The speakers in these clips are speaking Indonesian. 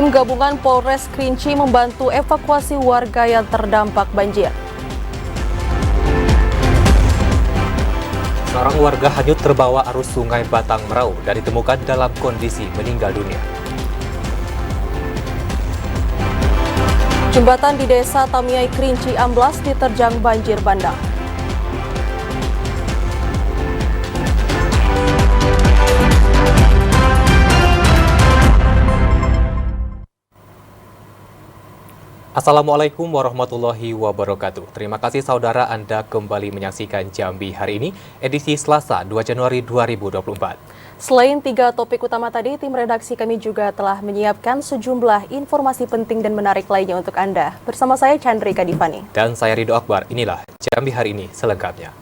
Tim gabungan Polres Kerinci membantu evakuasi warga yang terdampak banjir. Seorang warga hanyut terbawa arus Sungai Batang Merau dan ditemukan dalam kondisi meninggal dunia. Jembatan di Desa Tamiai Kerinci amblas diterjang banjir bandang. Assalamualaikum warahmatullahi wabarakatuh. Terima kasih saudara Anda kembali menyaksikan Jambi hari ini, edisi Selasa 2 Januari 2024. Selain 3 topik utama tadi, tim redaksi kami juga telah menyiapkan sejumlah informasi penting dan menarik lainnya untuk Anda. Bersama saya Chandrika Divani. Dan saya Ridho Akbar, inilah Jambi hari ini selengkapnya.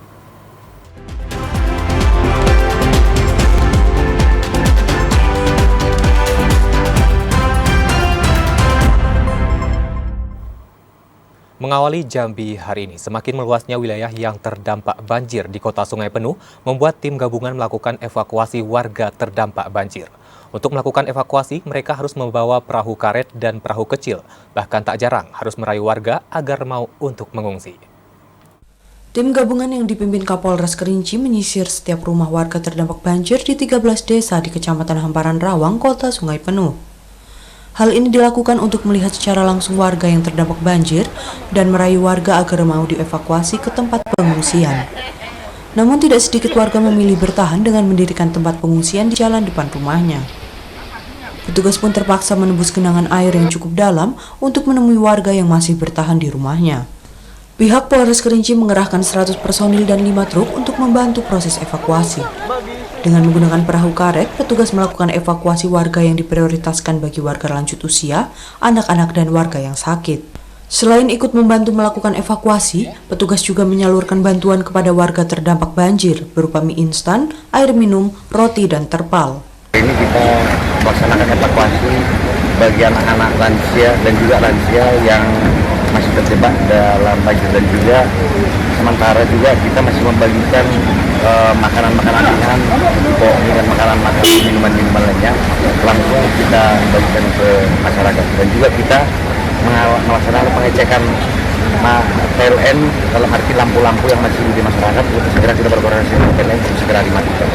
Mengawali Jambi hari ini, semakin meluasnya wilayah yang terdampak banjir di Kota Sungai Penuh membuat tim gabungan melakukan evakuasi warga terdampak banjir. Untuk melakukan evakuasi, mereka harus membawa perahu karet dan perahu kecil. Bahkan tak jarang harus merayu warga agar mau untuk mengungsi. Tim gabungan yang dipimpin Kapolres Kerinci menyisir setiap rumah warga terdampak banjir di 13 desa di Kecamatan Hamparan Rawang, Kota Sungai Penuh. Hal ini dilakukan untuk melihat secara langsung warga yang terdampak banjir dan merayu warga agar mau dievakuasi ke tempat pengungsian. Namun tidak sedikit warga memilih bertahan dengan mendirikan tempat pengungsian di jalan depan rumahnya. Petugas pun terpaksa menembus genangan air yang cukup dalam untuk menemui warga yang masih bertahan di rumahnya. Pihak Polres Kerinci mengerahkan 100 personil dan 5 truk untuk membantu proses evakuasi. Dengan menggunakan perahu karet, petugas melakukan evakuasi warga yang diprioritaskan bagi warga lanjut usia, anak-anak, dan warga yang sakit. Selain ikut membantu melakukan evakuasi, petugas juga menyalurkan bantuan kepada warga terdampak banjir berupa mie instan, air minum, roti, dan terpal. Ini kita melaksanakan evakuasi bagi anak-anak lansia dan juga lansia yang masih terjebak dalam banjir, dan juga sementara juga kita masih membagikan makanan-makanan ringan, dan makanan-makanan minuman-minuman lainnya langsung kita bagikan ke masyarakat, dan juga kita melaksanakan pengecekan PLN dalam arti lampu-lampu yang masih di masyarakat untuk segera kita berkoordinasi dengan PLN untuk segera dimatikan.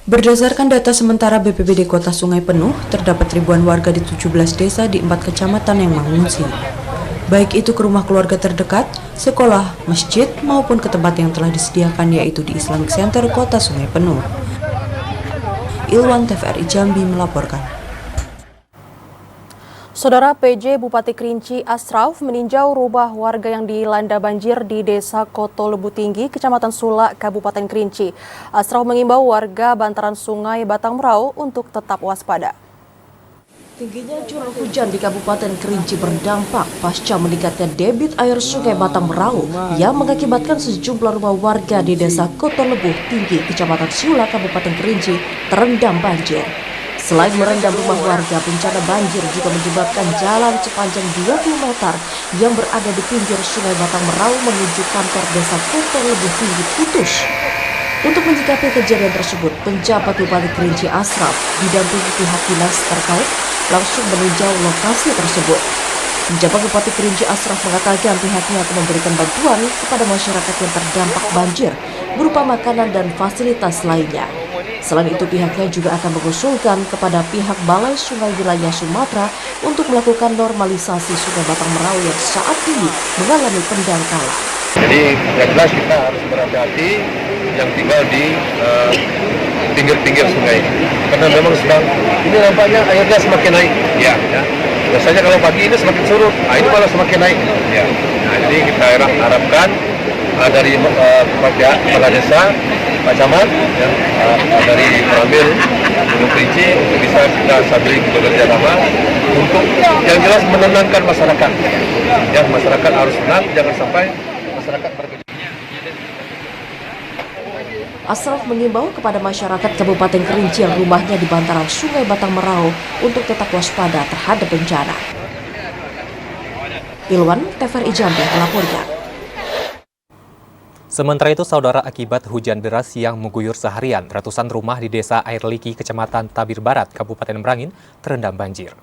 Berdasarkan data sementara BPBD Kota Sungai Penuh, terdapat ribuan warga di 17 desa di 4 kecamatan yang mengungsi. Baik itu ke rumah keluarga terdekat, sekolah, masjid, maupun ke tempat yang telah disediakan yaitu di Islamic Center Kota Sungai Penuh. Ilwan TVRI Jambi melaporkan. Saudara PJ Bupati Kerinci Asraf meninjau rumah warga yang dilanda banjir di Desa Koto Lebu Tinggi, Kecamatan Sulak, Kabupaten Kerinci. Asraf mengimbau warga bantaran Sungai Batang Merau untuk tetap waspada. Tingginya curah hujan di Kabupaten Kerinci berdampak pasca meningkatnya debit air Sungai Batang Merau yang mengakibatkan sejumlah rumah warga di Desa Koto Lebu Tinggi, Kecamatan Sulak, Kabupaten Kerinci terendam banjir. Selain merendam rumah warga, bencana banjir juga menyebabkan jalan sepanjang 20 meter yang berada di pinggir Sungai Batang Merau menuju kantor Desa Koto Lebu Tinggi putus. Untuk menyikapi kejadian tersebut, penjabat Bupati Kerinci Asraf didampingi pihak dinas terkait langsung meninjau lokasi tersebut. Penjabat Bupati Kerinci Asraf mengatakan pihaknya akan memberikan bantuan kepada masyarakat yang terdampak banjir berupa makanan dan fasilitas lainnya. Selain itu, pihaknya juga akan mengusulkan kepada pihak Balai Sungai Wilayah Sumatera untuk melakukan normalisasi Sungai Batang Merau yang saat ini mengalami pendangkalan. Jadi yang jelas kita harus berhati-hati yang tinggal di pinggir-pinggir sungai, karena memang sedang ini nampaknya airnya semakin naik. Ya. Biasanya kalau pagi ini semakin surut, ini malah semakin naik. Ya. Nah, jadi kita harapkan dari kepala desa, Pak Camat, ya, dari Perambil, Gunung Kerinci, untuk bisa kita sambil bekerja sama untuk yang jelas menenangkan masyarakat. Ya, masyarakat harus tenang, jangan sampai masyarakat berkejut. Asraf mengimbau kepada masyarakat Kabupaten Kerinci yang rumahnya di bantaran Sungai Batang Merau untuk tetap waspada terhadap bencana. Ilwan TVRI Jambi melaporkan. Sementara itu, saudara, akibat hujan deras yang mengguyur seharian, ratusan rumah di Desa Air Liki, Kecamatan Tabir Barat, Kabupaten Merangin, terendam banjir.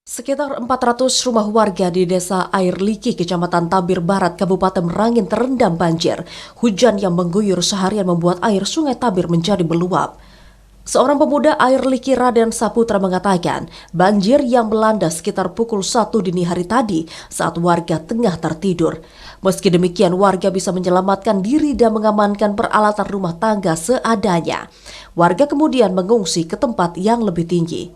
Sekitar 400 rumah warga di Desa Air Liki, Kecamatan Tabir Barat, Kabupaten Merangin terendam banjir. Hujan yang mengguyur seharian membuat air Sungai Tabir menjadi meluap. Seorang pemuda Air Liki, Raden Saputra, mengatakan banjir yang melanda sekitar pukul 1 dini hari tadi saat warga tengah tertidur. Meski demikian, warga bisa menyelamatkan diri dan mengamankan peralatan rumah tangga seadanya. Warga kemudian mengungsi ke tempat yang lebih tinggi.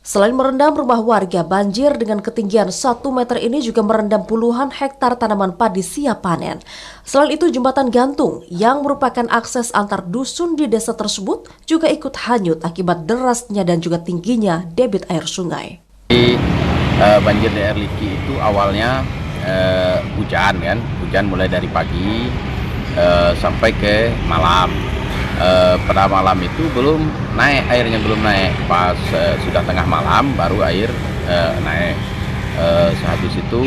Selain merendam rumah warga, banjir dengan ketinggian 1 meter ini juga merendam puluhan hektar tanaman padi siap panen. Selain itu, jembatan gantung yang merupakan akses antar dusun di desa tersebut juga ikut hanyut akibat derasnya dan juga tingginya debit air sungai. Banjir di Air Liki itu awalnya hujan mulai dari pagi sampai ke malam. Pada malam itu belum naik, airnya belum naik. Pas sudah tengah malam baru air naik. Sehabis itu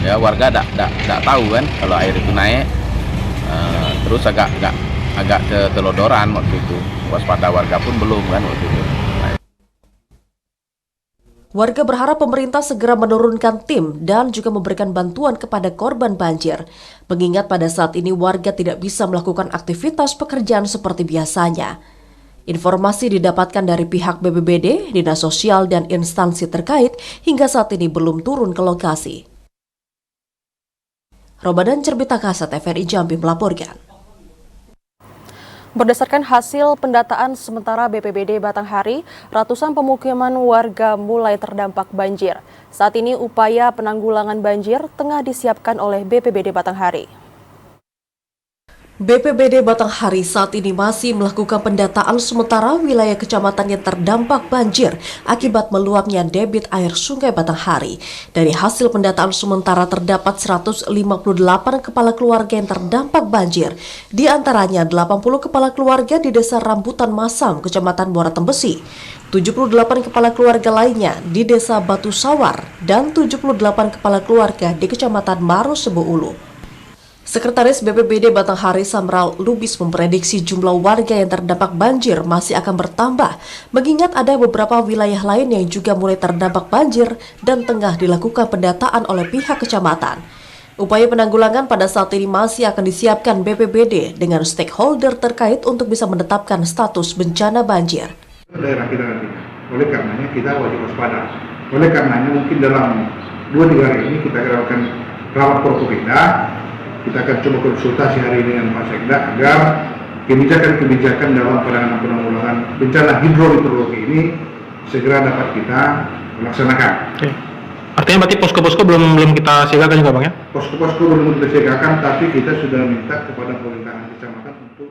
ya warga tidak tahu kan kalau air itu naik. Terus agak ketelodoran waktu itu. Waspada warga pun belum kan waktu itu. Warga berharap pemerintah segera menurunkan tim dan juga memberikan bantuan kepada korban banjir. Mengingat pada saat ini warga tidak bisa melakukan aktivitas pekerjaan seperti biasanya. Informasi didapatkan dari pihak BPBD, Dinas Sosial, dan instansi terkait hingga saat ini belum turun ke lokasi. Ramadan Cerbita Kasat, TVRI Jambi melaporkan. Berdasarkan hasil pendataan sementara BPBD Batanghari, ratusan pemukiman warga mulai terdampak banjir. Saat ini upaya penanggulangan banjir tengah disiapkan oleh BPBD Batanghari. BPBD Batanghari saat ini masih melakukan pendataan sementara wilayah kecamatan yang terdampak banjir akibat meluapnya debit air Sungai Batanghari. Dari hasil pendataan sementara terdapat 158 kepala keluarga yang terdampak banjir. Di antaranya 80 kepala keluarga di Desa Rambutan Masam, Kecamatan Muara Tembesi. 78 kepala keluarga lainnya di Desa Batu Sawar dan 78 kepala keluarga di Kecamatan Maru Sebo Ulu. Sekretaris BPBD Batanghari Samral Lubis memprediksi jumlah warga yang terdampak banjir masih akan bertambah, mengingat ada beberapa wilayah lain yang juga mulai terdampak banjir dan tengah dilakukan pendataan oleh pihak kecamatan. Upaya penanggulangan pada saat ini masih akan disiapkan BPBD dengan stakeholder terkait untuk bisa menetapkan status bencana banjir. Daerah kita nanti, oleh karenanya kita wajib waspada. Oleh karenanya mungkin dalam 2-3 hari ini kita akan rapat Forkopimda. Kita akan coba konsultasi hari ini dengan Pak Sekda agar kebijakan-kebijakan dalam penanggulangan bencana hidrometeorologi ini segera dapat kita laksanakan. Oke. Artinya berarti posko-posko belum kita siagakan juga, Bang, ya? Posko-posko belum kita siagakan, tapi kita sudah minta kepada pemerintahan kecamatan untuk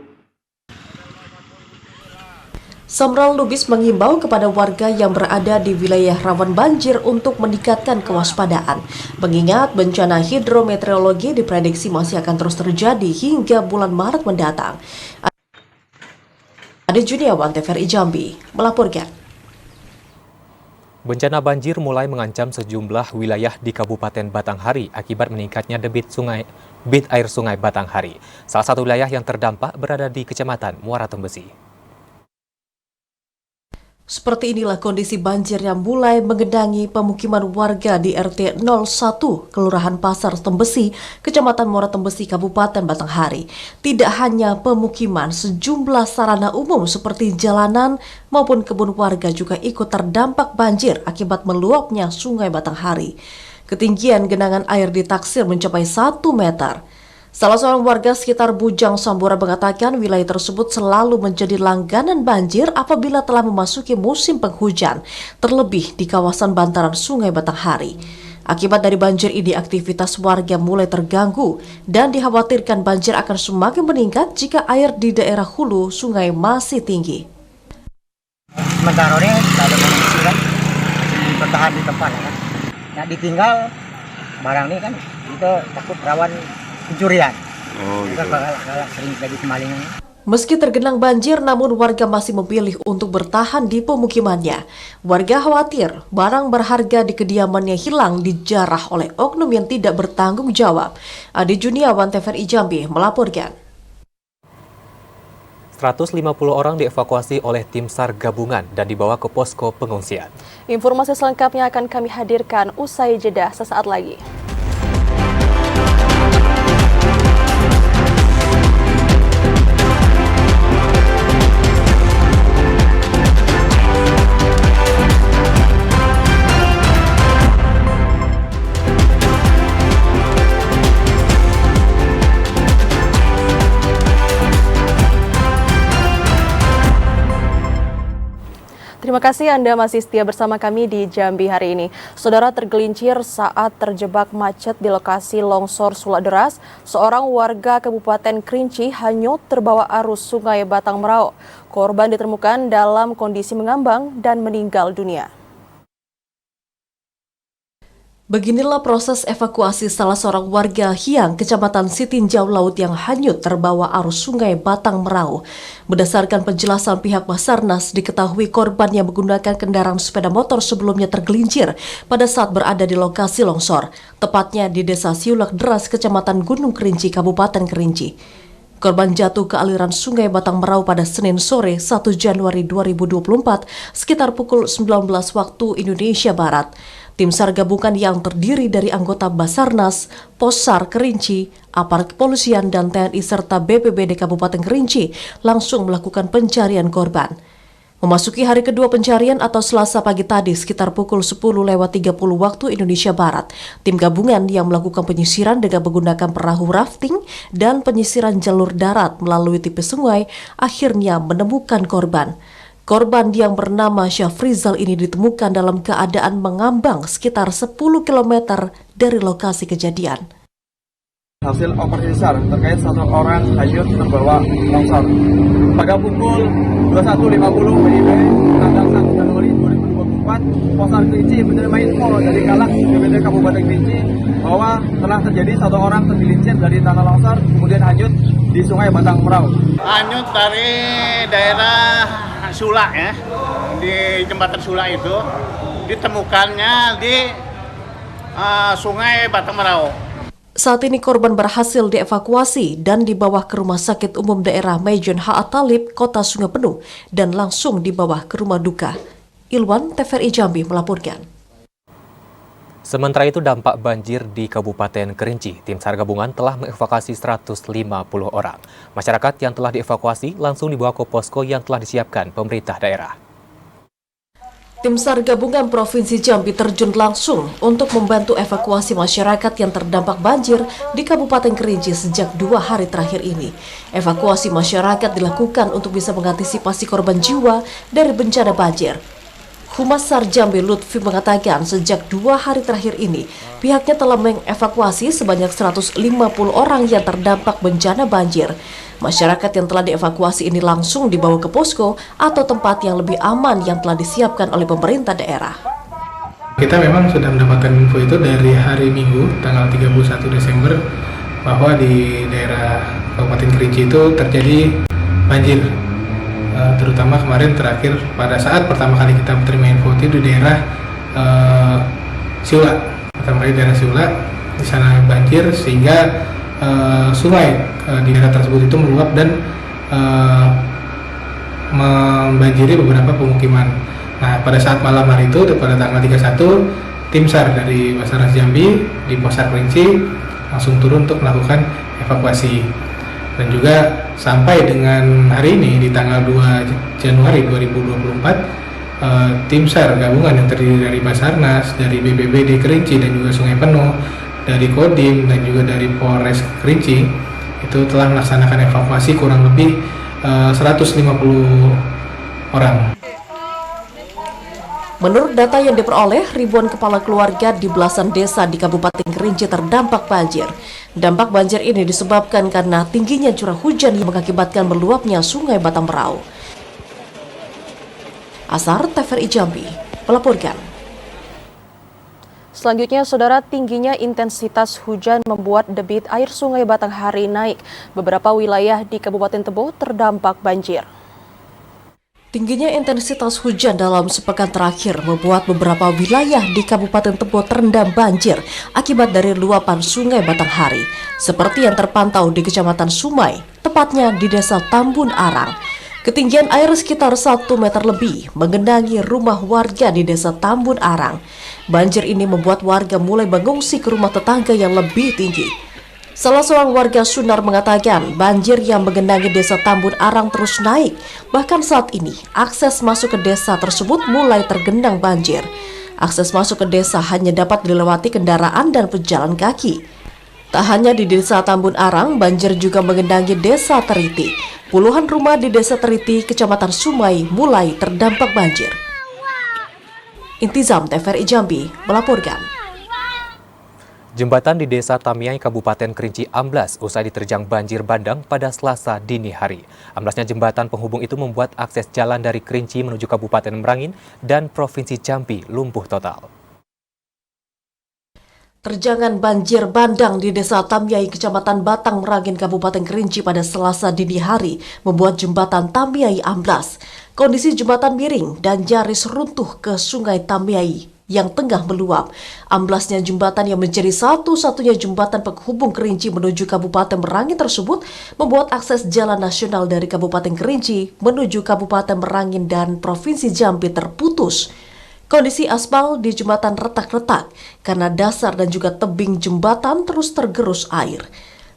Samral Lubis mengimbau kepada warga yang berada di wilayah rawan banjir untuk meningkatkan kewaspadaan, mengingat bencana hidrometeorologi diprediksi masih akan terus terjadi hingga bulan Maret mendatang. Ade Juniawan, TVRI Jambi, melaporkan. Bencana banjir mulai mengancam sejumlah wilayah di Kabupaten Batanghari akibat meningkatnya debit air Sungai Batanghari. Salah satu wilayah yang terdampak berada di Kecamatan Muara Tembesi. Seperti inilah kondisi banjir yang mulai mengendangi pemukiman warga di RT 01, Kelurahan Pasar Tembesi, Kecamatan Muara Tembesi, Kabupaten Batanghari. Tidak hanya pemukiman, sejumlah sarana umum seperti jalanan maupun kebun warga juga ikut terdampak banjir akibat meluapnya Sungai Batanghari. Ketinggian genangan air ditaksir mencapai 1 meter. Salah seorang warga sekitar Bujang Sambora mengatakan wilayah tersebut selalu menjadi langganan banjir apabila telah memasuki musim penghujan, terlebih di kawasan bantaran Sungai Batanghari. Akibat dari banjir ini, aktivitas warga mulai terganggu dan dikhawatirkan banjir akan semakin meningkat jika air di daerah hulu sungai masih tinggi. Sementara ini tidak ada kondisi kan, bertahan di tempat kan. Nah, ditinggal barang ini kan itu takut rawan pencurian. Oh, gitu. Sering terjadi kemalingan. Meski tergenang banjir, namun warga masih memilih untuk bertahan di pemukimannya. Warga khawatir barang berharga di kediamannya hilang dijarah oleh oknum yang tidak bertanggung jawab. Adi Juniawan, TVRI Jambi melaporkan. 150 orang dievakuasi oleh tim SAR gabungan dan dibawa ke posko pengungsian. Informasi selengkapnya akan kami hadirkan usai jeda sesaat lagi. Terima kasih Anda masih setia bersama kami di Jambi hari ini. Saudara, tergelincir saat terjebak macet di lokasi longsor sulak deras, seorang warga Kabupaten Kerinci hanyut terbawa arus Sungai Batang Merau. Korban ditemukan dalam kondisi mengambang dan meninggal dunia. Beginilah proses evakuasi salah seorang warga Hiang, Kecamatan Sitinjau Laut yang hanyut terbawa arus Sungai Batang Merau. Berdasarkan penjelasan pihak Basarnas, diketahui korban yang menggunakan kendaraan sepeda motor sebelumnya tergelincir pada saat berada di lokasi longsor, tepatnya di Desa Siulak Deras, Kecamatan Gunung Kerinci, Kabupaten Kerinci. Korban jatuh ke aliran Sungai Batang Merau pada Senin sore 1 Januari 2024 sekitar pukul 19 waktu Indonesia Barat. Tim SAR gabungan yang terdiri dari anggota Basarnas, Possar Kerinci, aparat kepolisian dan TNI serta BPBD Kabupaten Kerinci langsung melakukan pencarian korban. Memasuki hari kedua pencarian atau Selasa pagi tadi sekitar pukul 10:30 waktu Indonesia Barat, tim gabungan yang melakukan penyisiran dengan menggunakan perahu rafting dan penyisiran jalur darat melalui tepi sungai akhirnya menemukan korban. Korban yang bernama Syafrizal ini ditemukan dalam keadaan mengambang sekitar 10 km dari lokasi kejadian. Hasil operasi SAR terkait satu orang hanyut terbawa longsor. Pada pukul 21.50 WIB tanggal 1 Januari 2024, Possar Kerinci menerima info dari Kalak BPBD Kabupaten Kerinci bahwa telah terjadi satu orang tergelincir dari tanah longsor kemudian hanyut di Sungai Batang Merau. Hanyut dari daerah Sulak ya, di jembatan Sulak itu ditemukannya di Sungai Batang Merau. Saat ini korban berhasil dievakuasi dan dibawa ke Rumah Sakit Umum Daerah Maijen H.A. Talib, Kota Sungai Penuh, dan langsung dibawa ke rumah duka. Ilwan, TVRI Jambi melaporkan. Sementara itu dampak banjir di Kabupaten Kerinci, tim SAR gabungan telah mengevakuasi 150 orang. Masyarakat yang telah dievakuasi langsung dibawa ke posko yang telah disiapkan pemerintah daerah. Tim SAR gabungan Provinsi Jambi terjun langsung untuk membantu evakuasi masyarakat yang terdampak banjir di Kabupaten Kerinci sejak 2 hari terakhir ini. Evakuasi masyarakat dilakukan untuk bisa mengantisipasi korban jiwa dari bencana banjir. Humas SAR Jambi Lutfi mengatakan sejak 2 hari terakhir ini, pihaknya telah mengevakuasi sebanyak 150 orang yang terdampak bencana banjir. Masyarakat yang telah dievakuasi ini langsung dibawa ke posko atau tempat yang lebih aman yang telah disiapkan oleh pemerintah daerah. Kita memang sudah mendapatkan info itu dari hari Minggu, tanggal 31 Desember, bahwa di daerah Kabupaten Kerinci itu terjadi banjir. Terutama kemarin terakhir pada saat pertama kali kita menerima info itu di daerah Siulak. Pertama kali daerah Siulak, di sana banjir sehingga sungai di daerah tersebut itu meluap dan membanjiri beberapa pemukiman. Nah, pada saat malam hari itu, pada tanggal 31, tim SAR dari Basarnas Jambi di Possar Kerinci langsung turun untuk melakukan evakuasi. Dan juga sampai dengan hari ini di tanggal 2 Januari 2024, tim SAR gabungan yang terdiri dari Basarnas, dari BPBD Kerinci dan juga Sungai Penuh, dari Kodim dan juga dari Polres Kerinci itu telah melaksanakan evakuasi kurang lebih 150 orang. Menurut data yang diperoleh, ribuan kepala keluarga di belasan desa di Kabupaten Kerinci terdampak banjir. Dampak banjir ini disebabkan karena tingginya curah hujan yang mengakibatkan meluapnya Sungai Batang Merau. Asar, TVRI Jambi melaporkan. Selanjutnya, saudara, tingginya intensitas hujan membuat debit air Sungai Batanghari naik. Beberapa wilayah di Kabupaten Tebo terdampak banjir. Tingginya intensitas hujan dalam sepekan terakhir membuat beberapa wilayah di Kabupaten Tebo terendam banjir akibat dari luapan Sungai Batanghari, seperti yang terpantau di Kecamatan Sumai, tepatnya di Desa Tambun Arang. Ketinggian air sekitar 1 meter lebih menggenangi rumah warga di Desa Tambun Arang. Banjir ini membuat warga mulai mengungsi ke rumah tetangga yang lebih tinggi. Salah seorang warga Sunar mengatakan banjir yang menggenangi Desa Tambun Arang terus naik. Bahkan saat ini, akses masuk ke desa tersebut mulai tergenang banjir. Akses masuk ke desa hanya dapat dilewati kendaraan dan pejalan kaki. Tak hanya di Desa Tambun Arang, banjir juga menggenangi Desa Teriti. Puluhan rumah di Desa Teriti, Kecamatan Sumai mulai terdampak banjir. Intizam TVRI Jambi melaporkan. Jembatan di Desa Tamiai, Kabupaten Kerinci amblas usai diterjang banjir bandang pada Selasa dini hari. Amblasnya jembatan penghubung itu membuat akses jalan dari Kerinci menuju Kabupaten Merangin dan Provinsi Jambi lumpuh total. Terjangan banjir bandang di Desa Tamiai, Kecamatan Batang Merangin, Kabupaten Kerinci pada Selasa dini hari membuat jembatan Tamiai amblas. Kondisi jembatan miring dan nyaris runtuh ke Sungai Tamiai yang tengah meluap. Amblasnya jembatan yang menjadi satu-satunya jembatan penghubung Kerinci menuju Kabupaten Merangin tersebut membuat akses jalan nasional dari Kabupaten Kerinci menuju Kabupaten Merangin dan Provinsi Jambi terputus. Kondisi aspal di jembatan retak-retak karena dasar dan juga tebing jembatan terus tergerus air.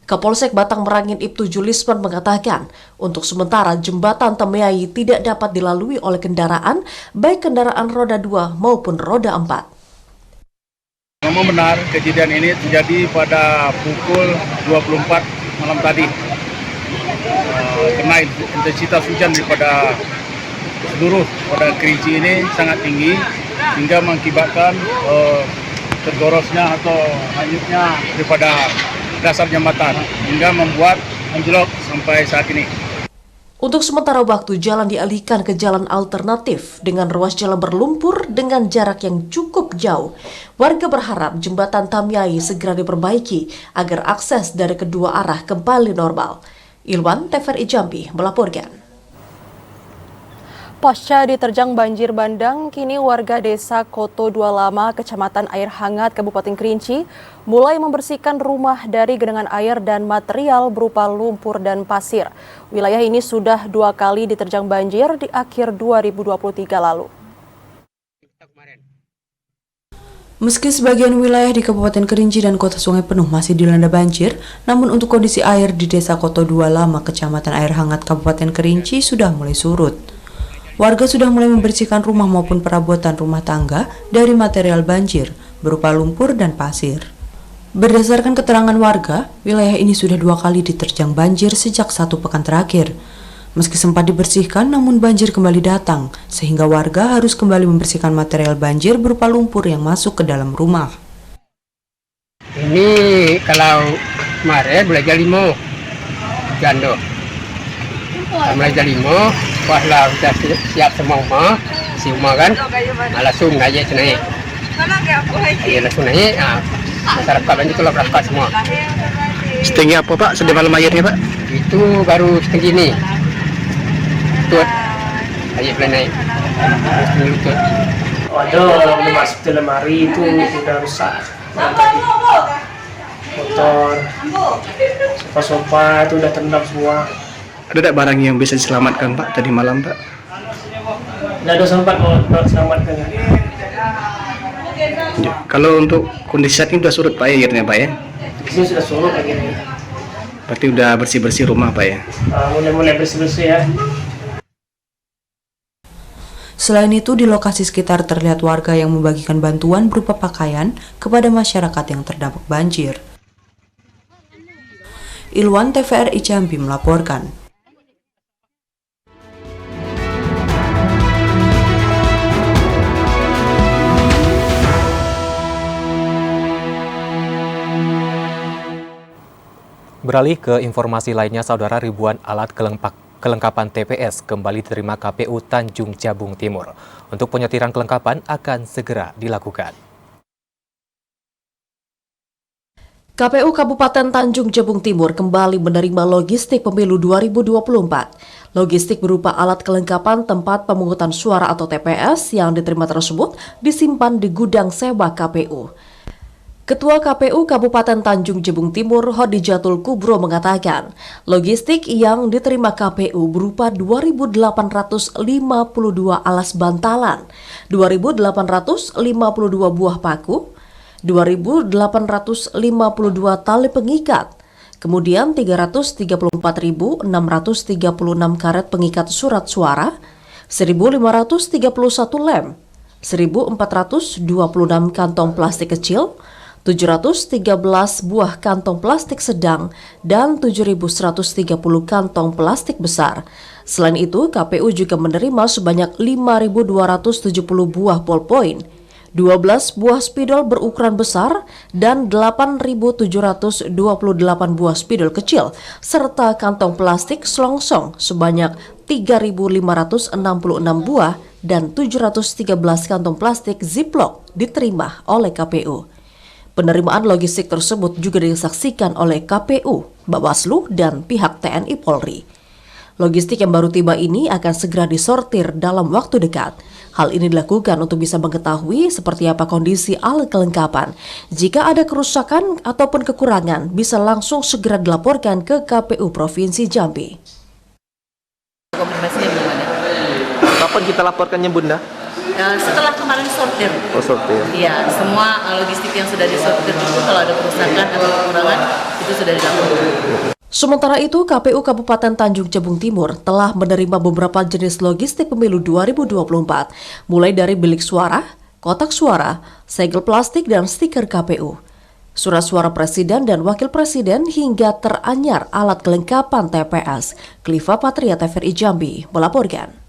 Kapolsek Batang Merangin Ibtu Julisman mengatakan, untuk sementara jembatan Tamiai tidak dapat dilalui oleh kendaraan, baik kendaraan roda 2 maupun roda 4. Memang benar kejadian ini terjadi pada pukul 24 malam tadi. Karena intensitas hujan daripada seluruh pada Kerinci ini sangat tinggi hingga mengakibatkan tergorosnya atau hanyutnya daripada dasar jembatan hingga membuat anjlok sampai saat ini. Untuk sementara waktu jalan dialihkan ke jalan alternatif dengan ruas jalan berlumpur dengan jarak yang cukup jauh. Warga berharap jembatan Tamiai segera diperbaiki agar akses dari kedua arah kembali normal. Ilwan TVRI Jambi melaporkan. Pasca diterjang banjir bandang, kini warga Desa Koto Dua Lama, Kecamatan Air Hangat, Kabupaten Kerinci, mulai membersihkan rumah dari genangan air dan material berupa lumpur dan pasir. Wilayah ini sudah 2 kali diterjang banjir di akhir 2023 lalu. Meski sebagian wilayah di Kabupaten Kerinci dan Kota Sungai Penuh masih dilanda banjir, namun untuk kondisi air di Desa Koto Dua Lama, Kecamatan Air Hangat, Kabupaten Kerinci sudah mulai surut. Warga sudah mulai membersihkan rumah maupun perabotan rumah tangga dari material banjir berupa lumpur dan pasir. Berdasarkan keterangan warga, wilayah ini sudah 2 kali diterjang banjir sejak 1 pekan terakhir. Meski sempat dibersihkan, namun banjir kembali datang, sehingga warga harus kembali membersihkan material banjir berupa lumpur yang masuk ke dalam rumah. Ini kalau kemarin belajar 5 jando. Belajar 5 pas lah sudah siap semua rumah, si rumah kan langsung aja naik. Iya langsung naik, masyarakat banjir itu lah berapa semua. Setinggi apa Pak? Sedang malam airnya Pak? Itu baru setinggi ini. Tut, aja boleh naik. Lutut. Ada yang masuk di lemari itu udah rusak. Motor, sofa-sofa itu udah terendam semua. Ada tak barang yang bisa diselamatkan Pak tadi malam Pak? Tidak ada sempat mau selamatkan. Kalau untuk kondisi saat ini sudah surut Pak ya airnya Pak ya? Di sini sudah surut airnya. Berarti udah bersih-bersih rumah Pak ya? Mulai bersih-bersih ya. Selain itu, di lokasi sekitar terlihat warga yang membagikan bantuan berupa pakaian kepada masyarakat yang terdampak banjir. Ilwan TVRI Jambi melaporkan. Beralih ke informasi lainnya, saudara, ribuan alat kelengkapan TPS kembali diterima KPU Tanjung Jabung Timur. Untuk penyetiran kelengkapan akan segera dilakukan. KPU Kabupaten Tanjung Jabung Timur kembali menerima logistik pemilu 2024. Logistik berupa alat kelengkapan tempat pemungutan suara atau TPS yang diterima tersebut disimpan di gudang sewa KPU. Ketua KPU Kabupaten Tanjung Jabung Timur Hodijatul Kubro mengatakan, logistik yang diterima KPU berupa 2.852 alas bantalan, 2.852 buah paku, 2.852 tali pengikat, kemudian 334.636 karet pengikat surat suara, 1.531 lem, 1.426 kantong plastik kecil, 713 buah kantong plastik sedang, dan 7.130 kantong plastik besar. Selain itu, KPU juga menerima sebanyak 5.270 buah ballpoint, 12 buah spidol berukuran besar, dan 8.728 buah spidol kecil, serta kantong plastik selongsong sebanyak 3.566 buah dan 713 kantong plastik ziplock diterima oleh KPU. Penerimaan logistik tersebut juga disaksikan oleh KPU, Bawaslu, dan pihak TNI Polri. Logistik yang baru tiba ini akan segera disortir dalam waktu dekat. Hal ini dilakukan untuk bisa mengetahui seperti apa kondisi alat kelengkapan. Jika ada kerusakan ataupun kekurangan, bisa langsung segera dilaporkan ke KPU Provinsi Jambi. Konfirmasinya gimana? Kapan kita laporkannya, Bunda? Setelah kemarin sortir. Oh, sortir. Iya, semua logistik yang sudah disortir itu kalau ada kerusakan atau kekurangan itu sudah dilaporkan. Sementara itu, KPU Kabupaten Tanjung Jabung Timur telah menerima beberapa jenis logistik pemilu 2024, mulai dari bilik suara, kotak suara, segel plastik, dan stiker KPU, surat suara presiden dan wakil presiden, hingga teranyar alat kelengkapan TPS. Kliva Patria, TVRI Jambi, melaporkan.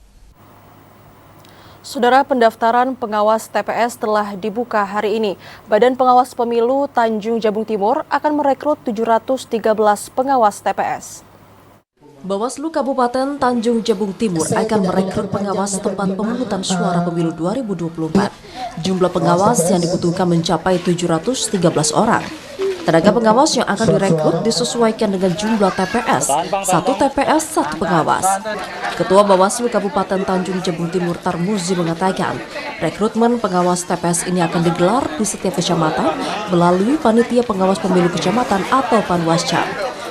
Saudara, pendaftaran pengawas TPS telah dibuka hari ini. Badan Pengawas Pemilu Tanjung Jabung Timur akan merekrut 713 pengawas TPS. Bawaslu Kabupaten Tanjung Jabung Timur akan merekrut pengawas tempat pemungutan suara pemilu 2024. Jumlah pengawas yang dibutuhkan mencapai 713 orang. Tenaga pengawas yang akan direkrut disesuaikan dengan jumlah TPS, 1 TPS 1 pengawas. Ketua Bawaslu Kabupaten Tanjung Jabung Timur Tarmuzi mengatakan, rekrutmen pengawas TPS ini akan digelar di setiap kecamatan melalui Panitia Pengawas Pemilu Kecamatan atau Panwascam.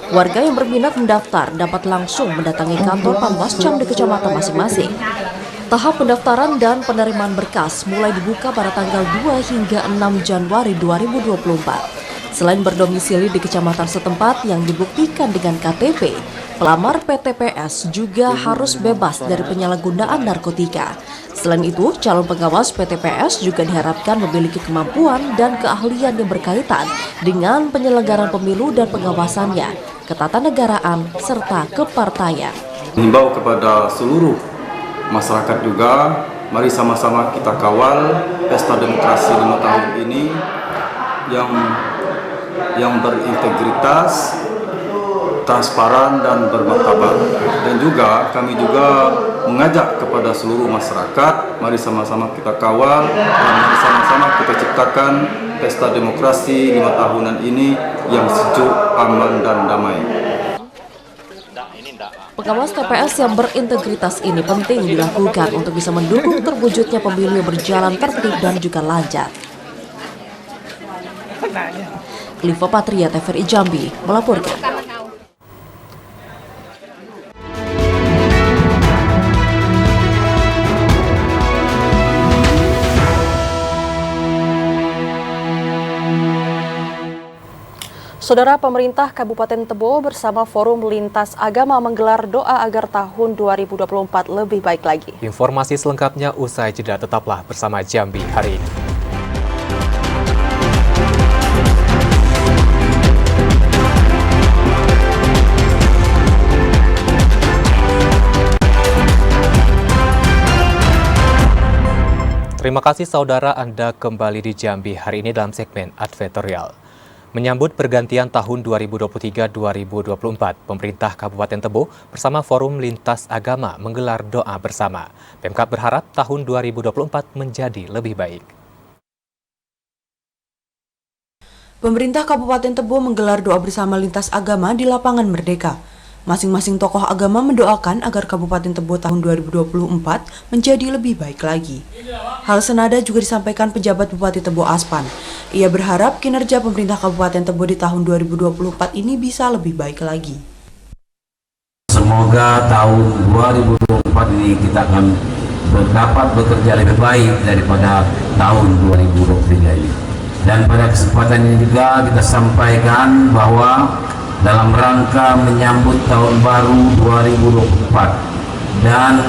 Warga yang berminat mendaftar dapat langsung mendatangi kantor Panwascam di kecamatan masing-masing. Tahap pendaftaran dan penerimaan berkas mulai dibuka pada tanggal 2 hingga 6 Januari 2024. Selain berdomisili di kecamatan setempat yang dibuktikan dengan KTP, pelamar PTPS juga harus bebas dari penyalahgunaan narkotika. Selain itu, calon pengawas PTPS juga diharapkan memiliki kemampuan dan keahlian yang berkaitan dengan penyelenggaraan pemilu dan pengawasannya, ketatanegaraan, serta kepartaian. Himbau kepada seluruh masyarakat juga, mari sama-sama kita kawal pesta demokrasi 5 tahun ini yang berintegritas, transparan, dan bermartabat. Dan juga kami juga mengajak kepada seluruh masyarakat, mari sama-sama kita kawal dan mari sama-sama kita ciptakan pesta demokrasi 5 tahunan ini yang sejuk, aman, dan damai. Pengawas TPS yang berintegritas ini penting dilakukan untuk bisa mendukung terwujudnya pemilu yang berjalan tertib dan juga lancar. Kliva Patria, TVRI Jambi, melaporkan. Saudara, pemerintah Kabupaten Tebo bersama Forum Lintas Agama menggelar doa agar tahun 2024 lebih baik lagi. Informasi selengkapnya usai jeda, tetaplah bersama Jambi hari ini. Terima kasih saudara, Anda kembali di Jambi hari ini dalam segmen Advertorial. Menyambut pergantian tahun 2023-2024, pemerintah Kabupaten Tebo bersama Forum Lintas Agama menggelar doa bersama. Pemkab berharap tahun 2024 menjadi lebih baik. Pemerintah Kabupaten Tebo menggelar doa bersama lintas agama di lapangan Merdeka. Masing-masing tokoh agama mendoakan agar Kabupaten Tebo tahun 2024 menjadi lebih baik lagi. Hal senada juga disampaikan pejabat Bupati Tebo Aspan. Ia berharap kinerja pemerintah Kabupaten Tebo di tahun 2024 ini bisa lebih baik lagi. Semoga tahun 2024 ini kita akan dapat bekerja lebih baik daripada tahun 2023 ini. Dan pada kesempatan ini juga kita sampaikan bahwa dalam rangka menyambut tahun baru 2024 dan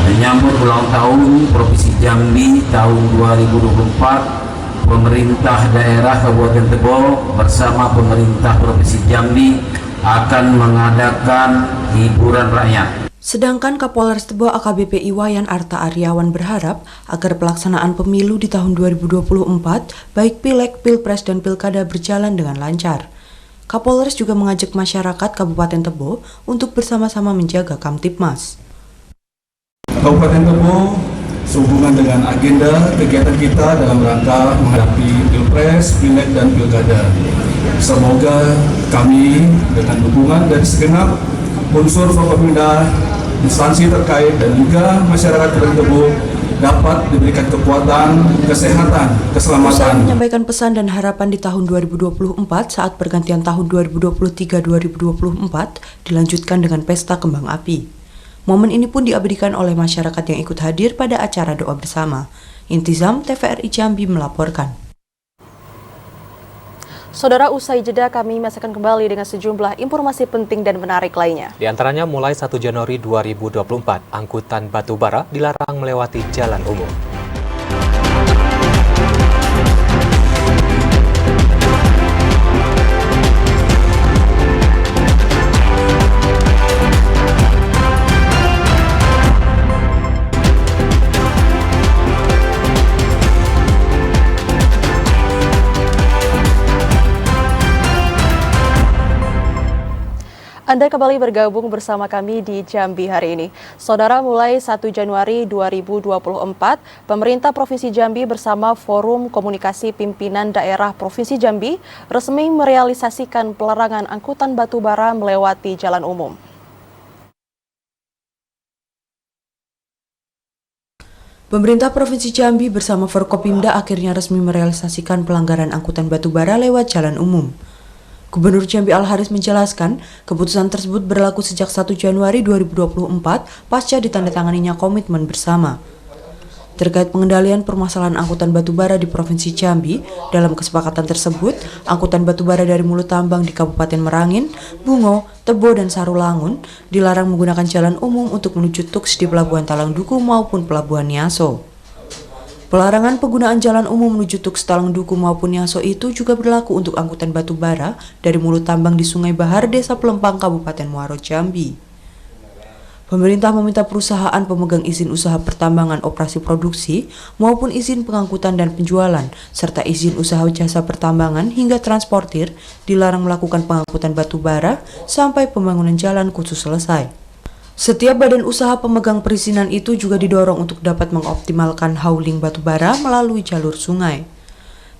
menyambut ulang tahun Provinsi Jambi tahun 2024, pemerintah daerah Kabupaten Tebo bersama pemerintah Provinsi Jambi akan mengadakan hiburan rakyat. Sedangkan Kapolres Tebo AKBP Iwayan Arta Aryawan berharap agar pelaksanaan pemilu di tahun 2024 baik Pileg, Pilpres, dan Pilkada berjalan dengan lancar. Kapolres juga mengajak masyarakat Kabupaten Tebo untuk bersama-sama menjaga Kamtipmas. Kabupaten Tebo sehubungan dengan agenda kegiatan kita dalam rangka menghadapi Pilpres, Pileg, dan Pilkada. Semoga kami dengan dukungan dari segenap unsur Forkopimda, instansi terkait dan juga masyarakat Kabupaten Tebo dapat diberikan kekuatan, kesehatan, keselamatan. Usai menyampaikan pesan dan harapan di tahun 2024 saat pergantian tahun 2023-2024 dilanjutkan dengan pesta kembang api. Momen ini pun diabadikan oleh masyarakat yang ikut hadir pada acara doa bersama. Intizam TVRI Jambi melaporkan. Saudara, usai jeda kami masih akan kembali dengan sejumlah informasi penting dan menarik lainnya. Di antaranya mulai 1 Januari 2024, angkutan batubara dilarang melewati jalan umum. Anda kembali bergabung bersama kami di Jambi hari ini. Saudara, mulai 1 Januari 2024, pemerintah Provinsi Jambi bersama Forum Komunikasi Pimpinan Daerah Provinsi Jambi resmi merealisasikan pelarangan angkutan batubara melewati jalan umum. Pemerintah Provinsi Jambi bersama Forkopimda akhirnya resmi merealisasikan pelanggaran angkutan batubara lewat jalan umum. Gubernur Jambi Al-Haris menjelaskan, keputusan tersebut berlaku sejak 1 Januari 2024 pasca ditandatanganinya komitmen bersama. Terkait pengendalian permasalahan angkutan batubara di Provinsi Jambi, dalam kesepakatan tersebut, angkutan batubara dari mulut tambang di Kabupaten Merangin, Bungo, Tebo, dan Sarulangun dilarang menggunakan jalan umum untuk menuju Tuks di Pelabuhan Talang Duku maupun Pelabuhan Niaso. Pelarangan penggunaan jalan umum menuju Tuks Talang Duku maupun Niaso itu juga berlaku untuk angkutan batubara dari mulut tambang di Sungai Bahar, Desa Pelempang, Kabupaten Muaro, Jambi. Pemerintah meminta perusahaan pemegang izin usaha pertambangan operasi produksi maupun izin pengangkutan dan penjualan, serta izin usaha jasa pertambangan hingga transportir dilarang melakukan pengangkutan batubara sampai pembangunan jalan khusus selesai. Setiap badan usaha pemegang perizinan itu juga didorong untuk dapat mengoptimalkan hauling batubara melalui jalur sungai.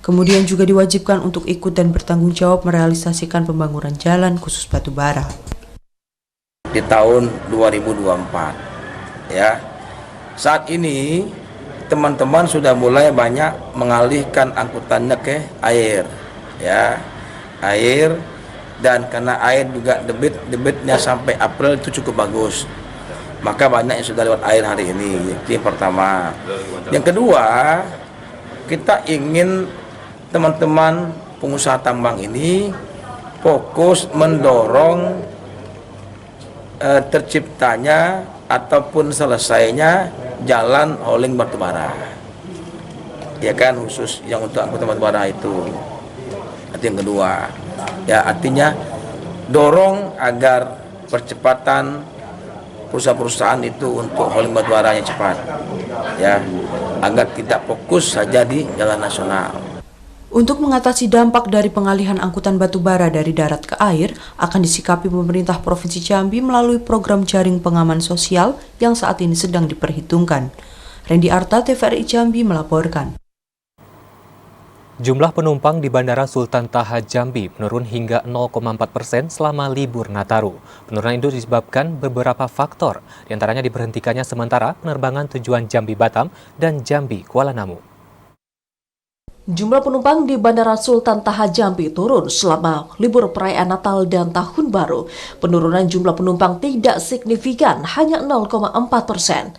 Kemudian juga diwajibkan untuk ikut dan bertanggung jawab merealisasikan pembangunan jalan khusus batubara. Di tahun 2024, ya, saat ini teman-teman sudah mulai banyak mengalihkan angkutannya ke air, ya, air. Dan karena air juga debitnya sampai April itu cukup bagus, maka banyak yang sudah lewat air hari ini. Itu yang pertama. Yang kedua, kita ingin teman-teman pengusaha tambang ini fokus mendorong terciptanya ataupun selesainya jalan hauling batubara, ya kan, khusus yang untuk angkutan batubara itu. Itu yang kedua. Ya, artinya dorong agar percepatan perusahaan-perusahaan itu untuk hauling batubaranya cepat, ya, agar tidak fokus saja di jalan nasional. Untuk mengatasi dampak dari pengalihan angkutan batubara dari darat ke air, akan disikapi pemerintah Provinsi Jambi melalui program jaring pengaman sosial yang saat ini sedang diperhitungkan. Randy Arta, TVRI Jambi melaporkan. Jumlah penumpang di Bandara Sultan Taha Jambi menurun hingga 0,4% selama libur Nataru. Penurunan itu disebabkan beberapa faktor, diantaranya diberhentikannya sementara penerbangan tujuan Jambi Batam dan Jambi Kuala Namu. Jumlah penumpang di Bandara Sultan Taha Jambi turun selama libur perayaan Natal dan Tahun Baru. Penurunan jumlah penumpang tidak signifikan, hanya 0,4%.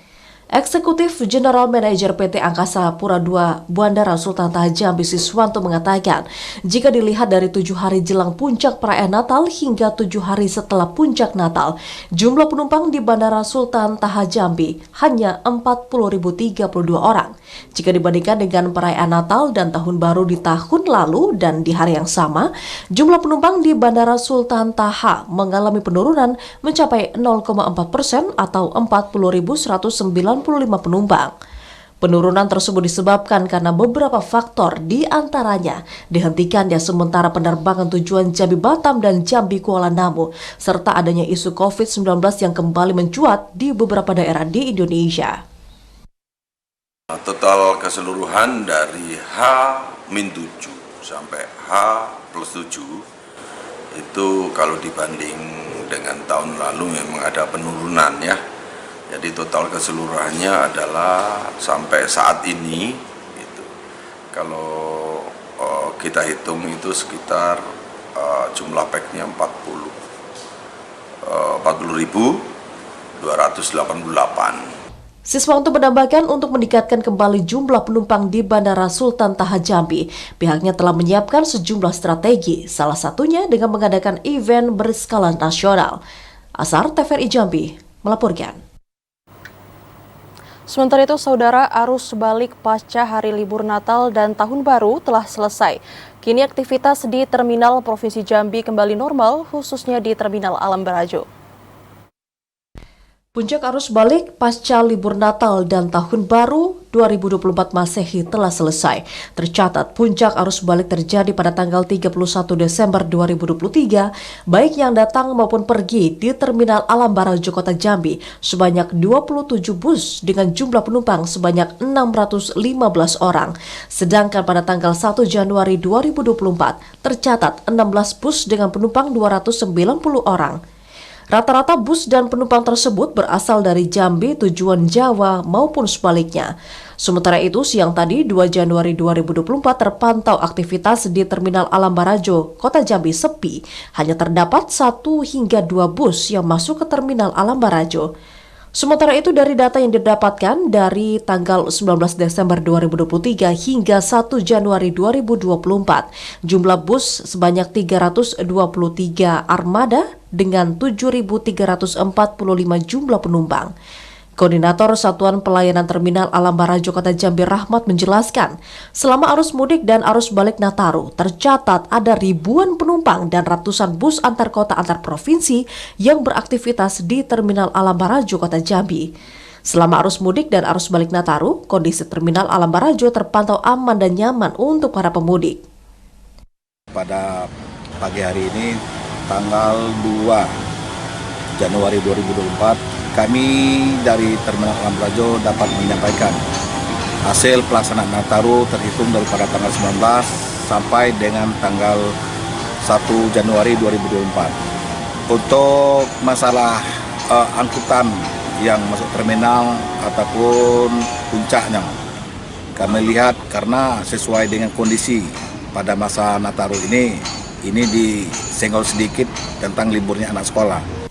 Eksekutif General Manager PT Angkasa Pura II Bandara Sultan Taha Jambi Siswanto mengatakan, jika dilihat dari 7 hari jelang puncak perayaan Natal hingga 7 hari setelah puncak Natal, jumlah penumpang di Bandara Sultan Taha Jambi hanya 40.032 orang. Jika dibandingkan dengan perayaan Natal dan Tahun Baru di tahun lalu dan di hari yang sama, jumlah penumpang di Bandara Sultan Taha mengalami penurunan mencapai 0,4% atau 40.195 penumpang. Penurunan tersebut disebabkan karena beberapa faktor, di antaranya dihentikannya sementara penerbangan tujuan Jambi Batam dan Jambi Kuala Namu, serta adanya isu COVID-19 yang kembali mencuat di beberapa daerah di Indonesia. Total keseluruhan dari H-7 sampai H+7 itu kalau dibanding dengan tahun lalu memang ada penurunan ya. Jadi total keseluruhannya adalah sampai saat ini itu, kalau kita hitung itu sekitar jumlah packnya 40.288. Siswanto menambahkan untuk meningkatkan kembali jumlah penumpang di Bandara Sultan Taha Jambi, pihaknya telah menyiapkan sejumlah strategi, salah satunya dengan mengadakan event berskala nasional. Asar TVRI Jambi melaporkan. Sementara itu, saudara, arus balik pasca hari libur Natal dan Tahun Baru telah selesai. Kini aktivitas di Terminal Provinsi Jambi kembali normal, khususnya di Terminal Alam Barajo. Puncak arus balik pasca libur Natal dan Tahun Baru 2024 Masehi telah selesai. Tercatat puncak arus balik terjadi pada tanggal 31 Desember 2023, baik yang datang maupun pergi di Terminal Alam Barajo Kota Jambi sebanyak 27 bus dengan jumlah penumpang sebanyak 615 orang. Sedangkan pada tanggal 1 Januari 2024 tercatat 16 bus dengan penumpang 290 orang. Rata-rata bus dan penumpang tersebut berasal dari Jambi tujuan Jawa maupun sebaliknya. Sementara itu, siang tadi 2 Januari 2024 terpantau aktivitas di Terminal Alam Barajo, Kota Jambi sepi. Hanya terdapat 1 hingga 2 bus yang masuk ke Terminal Alam Barajo. Sementara itu, dari data yang didapatkan dari tanggal 19 Desember 2023 hingga 1 Januari 2024, jumlah bus sebanyak 323 armada dengan 7.345 jumlah penumpang. Koordinator Satuan Pelayanan Terminal Alam Barajo Kota Jambi Rahmat menjelaskan, selama arus mudik dan arus balik Nataru, tercatat ada ribuan penumpang dan ratusan bus antar kota antar provinsi yang beraktivitas di Terminal Alam Barajo Kota Jambi. Selama arus mudik dan arus balik Nataru, kondisi Terminal Alam Barajo terpantau aman dan nyaman untuk para pemudik. Pada pagi hari ini, tanggal 2 Januari 2024, kami dari Terminal Alam Barajo dapat menyampaikan hasil pelaksanaan Nataru terhitung daripada tanggal 19 sampai dengan tanggal 1 Januari 2024. Untuk masalah angkutan yang masuk terminal ataupun puncaknya, kami lihat karena sesuai dengan kondisi pada masa Nataru ini disenggol sedikit tentang liburnya anak sekolah.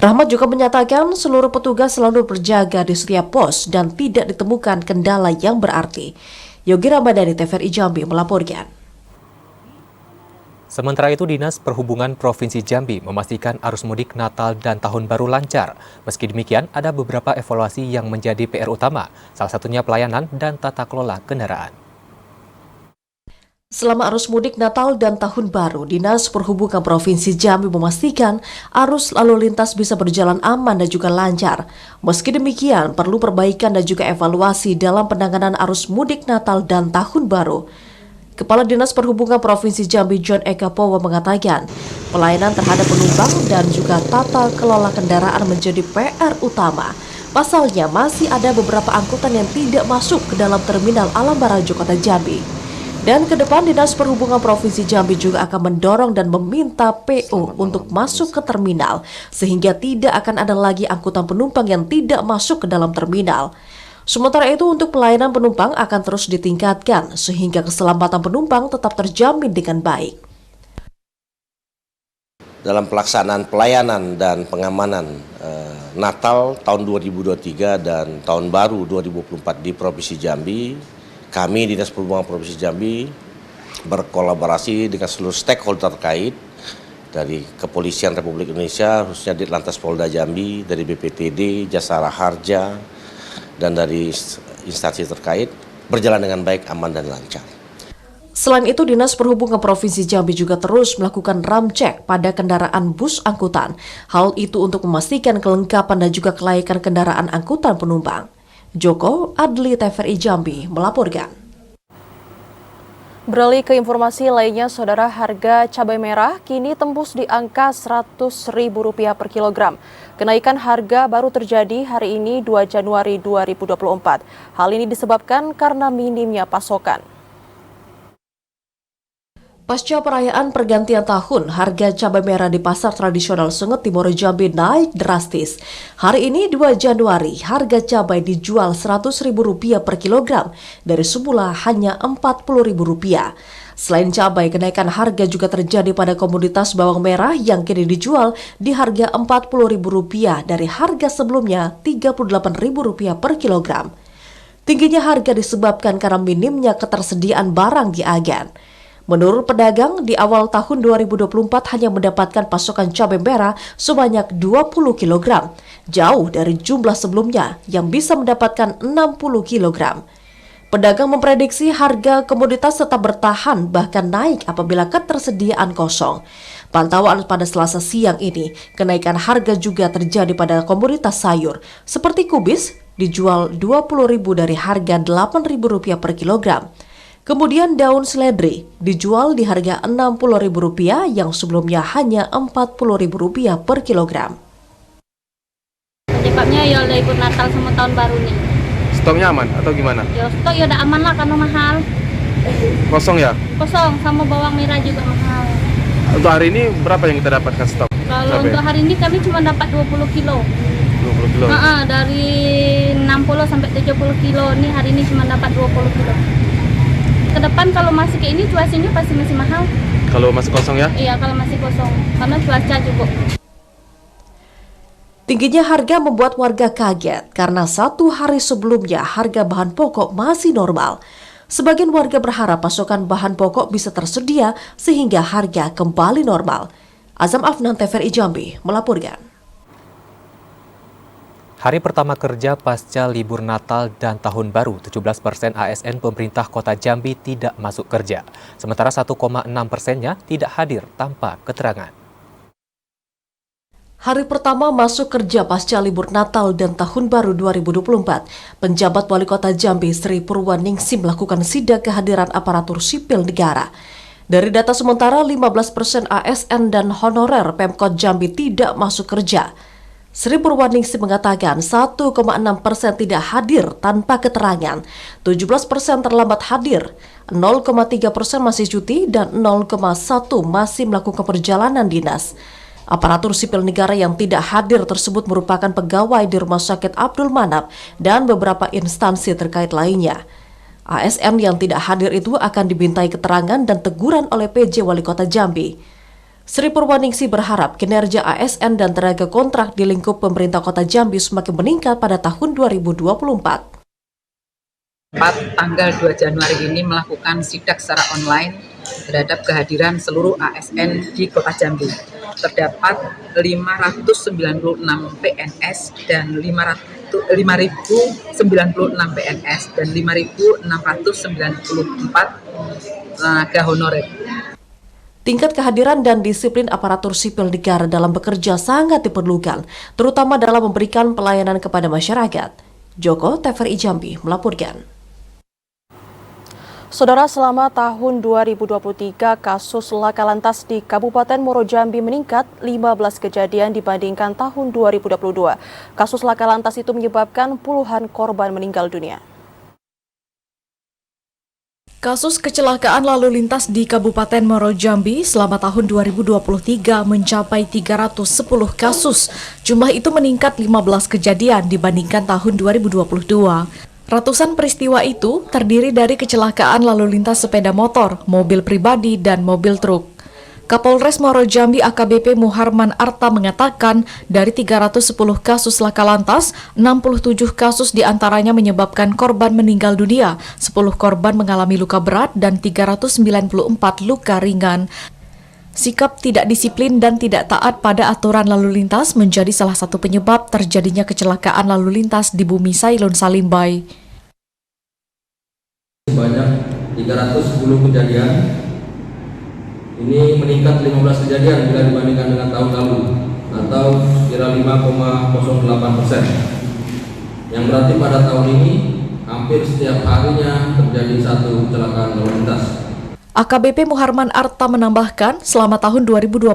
Rahmat juga menyatakan seluruh petugas selalu berjaga di setiap pos dan tidak ditemukan kendala yang berarti. Yogi Ramadhani, TVRI Jambi melaporkan. Sementara itu, Dinas Perhubungan Provinsi Jambi memastikan arus mudik Natal dan Tahun Baru lancar. Meski demikian, ada beberapa evaluasi yang menjadi PR utama, salah satunya pelayanan dan tata kelola kendaraan. Selama arus mudik Natal dan Tahun Baru, Dinas Perhubungan Provinsi Jambi memastikan arus lalu lintas bisa berjalan aman dan juga lancar. Meski demikian, perlu perbaikan dan juga evaluasi dalam penanganan arus mudik Natal dan Tahun Baru. Kepala Dinas Perhubungan Provinsi Jambi John Eka Powo mengatakan, pelayanan terhadap penumpang dan juga tata kelola kendaraan menjadi PR utama. Pasalnya, masih ada beberapa angkutan yang tidak masuk ke dalam Terminal Alam Barajo Kota Jambi. Dan ke depan Dinas Perhubungan Provinsi Jambi juga akan mendorong dan meminta PO untuk masuk ke terminal sehingga tidak akan ada lagi angkutan penumpang yang tidak masuk ke dalam terminal. Sementara itu untuk pelayanan penumpang akan terus ditingkatkan sehingga keselamatan penumpang tetap terjamin dengan baik. Dalam pelaksanaan pelayanan dan pengamanan Natal tahun 2023 dan Tahun Baru 2024 di Provinsi Jambi, kami Dinas Perhubungan Provinsi Jambi berkolaborasi dengan seluruh stakeholder terkait dari Kepolisian Republik Indonesia, khususnya Ditlantas Polda Jambi, dari BPTD, Jasara Harja, dan dari instansi terkait berjalan dengan baik, aman, dan lancar. Selain itu, Dinas Perhubungan Provinsi Jambi juga terus melakukan ramcek pada kendaraan bus angkutan. Hal itu untuk memastikan kelengkapan dan juga kelayakan kendaraan angkutan penumpang. Joko Adli, TVRI Jambi melaporkan. Beralih ke informasi lainnya, saudara, harga cabai merah kini tembus di angka Rp100.000 per kilogram. Kenaikan harga baru terjadi hari ini 2 Januari 2024. Hal ini disebabkan karena minimnya pasokan. Pasca perayaan pergantian tahun, harga cabai merah di pasar tradisional Sungut Timur Jambi naik drastis. Hari ini 2 Januari, harga cabai dijual Rp100.000 per kilogram dari semula hanya Rp40.000. Selain cabai, kenaikan harga juga terjadi pada komoditas bawang merah yang kini dijual di harga Rp40.000 dari harga sebelumnya Rp38.000 per kilogram. Tingginya harga disebabkan karena minimnya ketersediaan barang di agen. Menurut pedagang, di awal tahun 2024 hanya mendapatkan pasokan cabai merah sebanyak 20 kg, jauh dari jumlah sebelumnya yang bisa mendapatkan 60 kg. Pedagang memprediksi harga komoditas tetap bertahan bahkan naik apabila ketersediaan kosong. Pantauan pada Selasa siang ini, kenaikan harga juga terjadi pada komoditas sayur, seperti kubis dijual Rp20.000 dari harga Rp8.000 per kilogram. Kemudian daun seledri dijual di harga Rp60.000 yang sebelumnya hanya Rp40.000 per kilogram. Penyebabnya ya libur Natal sama Tahun Baru nih. Stoknya aman atau gimana? Ya stok ya udah aman lah karena mahal. Kosong ya? Kosong, sama bawang merah juga mahal. Untuk hari ini berapa yang kita dapatkan stok? Kalau untuk hari ini kami cuma dapat 20 kilo. 20 kilo? Dari 60 sampai 70 kilo, nih hari ini cuma dapat 20 kilo. Ke depan kalau masih kayak ini cuacanya pasti masih mahal. Kalau masih kosong ya? Iya, kalau masih kosong karena cuaca juga. Tingginya harga membuat warga kaget karena 1 hari sebelumnya harga bahan pokok masih normal. Sebagian warga berharap pasokan bahan pokok bisa tersedia sehingga harga kembali normal. Azam Afnan, TVRI Jambi melaporkan. Hari pertama kerja pasca libur Natal dan Tahun Baru, 17% ASN pemerintah Kota Jambi tidak masuk kerja. Sementara 1,6%-nya tidak hadir tanpa keterangan. Hari pertama masuk kerja pasca libur Natal dan Tahun Baru 2024, penjabat Wali Kota Jambi Sri Purwaningsih melakukan sidak kehadiran aparatur sipil negara. Dari data sementara, 15% ASN dan honorer Pemkot Jambi tidak masuk kerja. Sri Purwaningsih mengatakan 1,6% tidak hadir tanpa keterangan, 17% terlambat hadir, 0,3% masih cuti, dan 0,1% masih melakukan perjalanan dinas. Aparatur sipil negara yang tidak hadir tersebut merupakan pegawai di Rumah Sakit Abdul Manap dan beberapa instansi terkait lainnya. ASN yang tidak hadir itu akan dibintai keterangan dan teguran oleh PJ Wali Kota Jambi. Sri Purwaningsih berharap kinerja ASN dan tenaga kontrak di lingkup pemerintah Kota Jambi semakin meningkat pada tahun 2024. Tanggal 2 Januari ini melakukan sidak secara online terhadap kehadiran seluruh ASN di Kota Jambi. Terdapat 596 PNS dan 5.096 PNS dan 5.694 tenaga honorer. Tingkat kehadiran dan disiplin aparatur sipil negara dalam bekerja sangat diperlukan, terutama dalam memberikan pelayanan kepada masyarakat. Joko, TVRI Jambi melaporkan. Saudara, selama tahun 2023, kasus laka lantas di Kabupaten Muaro Jambi meningkat 15 kejadian dibandingkan tahun 2022. Kasus laka lantas itu menyebabkan puluhan korban meninggal dunia. Kasus kecelakaan lalu lintas di Kabupaten Muaro Jambi selama tahun 2023 mencapai 310 kasus. Jumlah itu meningkat 15 kejadian dibandingkan tahun 2022. Ratusan peristiwa itu terdiri dari kecelakaan lalu lintas sepeda motor, mobil pribadi, dan mobil truk. Kapolres Muaro Jambi AKBP Muharman Arta mengatakan dari 310 kasus laka lantas, 67 kasus diantaranya menyebabkan korban meninggal dunia, 10 korban mengalami luka berat, dan 394 luka ringan. Sikap tidak disiplin dan tidak taat pada aturan lalu lintas menjadi salah satu penyebab terjadinya kecelakaan lalu lintas di Bumi Sailun Salimbai. Sebanyak 310 kejadian. Ini meningkat 15 kejadian bila dibandingkan dengan tahun lalu atau kira 5,08%. Yang berarti pada tahun ini hampir setiap harinya terjadi satu kecelakaan lalu lintas. AKBP Muharman Arta menambahkan, selama tahun 2023,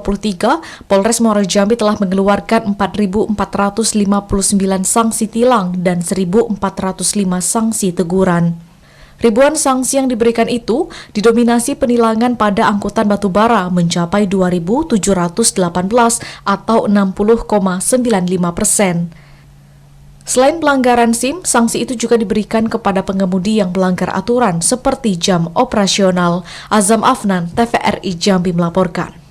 Polres Muaro Jambi telah mengeluarkan 4.459 sanksi tilang dan 1.405 sanksi teguran. Ribuan sanksi yang diberikan itu didominasi penilangan pada angkutan batubara mencapai 2.718 atau 60,95%. Selain pelanggaran SIM, sanksi itu juga diberikan kepada pengemudi yang melanggar aturan seperti jam operasional. Azam Afnan, TVRI Jambi melaporkan.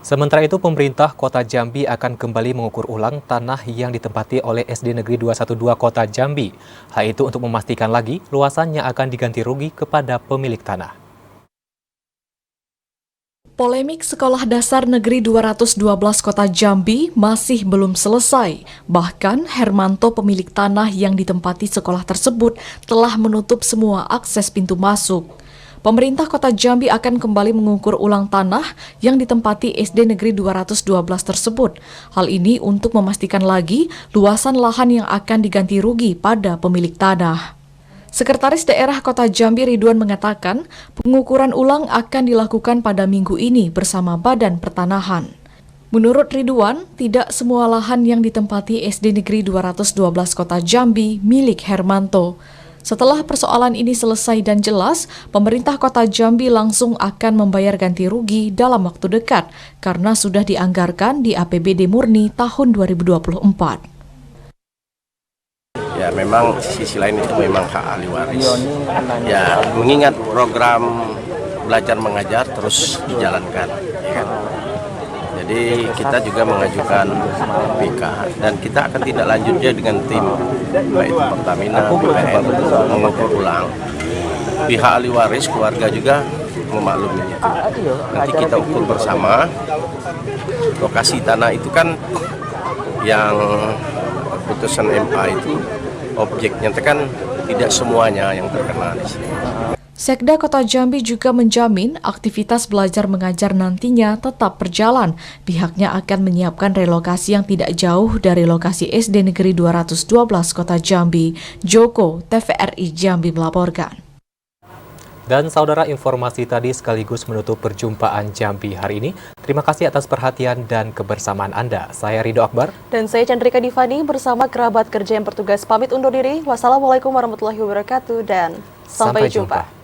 Sementara itu, pemerintah Kota Jambi akan kembali mengukur ulang tanah yang ditempati oleh SD Negeri 212 Kota Jambi. Hal itu untuk memastikan lagi luasannya akan diganti rugi kepada pemilik tanah. Polemik Sekolah Dasar Negeri 212 Kota Jambi masih belum selesai. Bahkan Hermanto, pemilik tanah yang ditempati sekolah tersebut, telah menutup semua akses pintu masuk. Pemerintah Kota Jambi akan kembali mengukur ulang tanah yang ditempati SD Negeri 212 tersebut. Hal ini untuk memastikan lagi luasan lahan yang akan diganti rugi pada pemilik tanah. Sekretaris Daerah Kota Jambi Ridwan mengatakan, pengukuran ulang akan dilakukan pada minggu ini bersama Badan Pertanahan. Menurut Ridwan, tidak semua lahan yang ditempati SD Negeri 212 Kota Jambi milik Hermanto. Setelah persoalan ini selesai dan jelas, pemerintah Kota Jambi langsung akan membayar ganti rugi dalam waktu dekat karena sudah dianggarkan di APBD murni tahun 2024. Ya, memang sisi lain itu memang hak ahli waris. Ya, mengingat program belajar mengajar terus dijalankan. Ya. Jadi kita juga mengajukan PK dan kita akan tindak lanjutnya dengan tim baik itu Pertamina, BPN mengukur ulang. Pihak ahli waris keluarga juga memaklumi itu. Nanti kita ukur bersama. Lokasi tanah itu kan yang putusan MA itu objeknya kan tidak semuanya yang terkena di sini. Sekda Kota Jambi juga menjamin aktivitas belajar mengajar nantinya tetap berjalan. Pihaknya akan menyiapkan relokasi yang tidak jauh dari lokasi SD Negeri 212 Kota Jambi. Joko, TVRI Jambi melaporkan. Dan saudara, informasi tadi sekaligus menutup perjumpaan Jambi hari ini. Terima kasih atas perhatian dan kebersamaan Anda. Saya Ridho Akbar. Dan saya Chandrika Divani bersama kerabat kerja yang bertugas pamit undur diri. Wassalamualaikum warahmatullahi wabarakatuh dan sampai jumpa.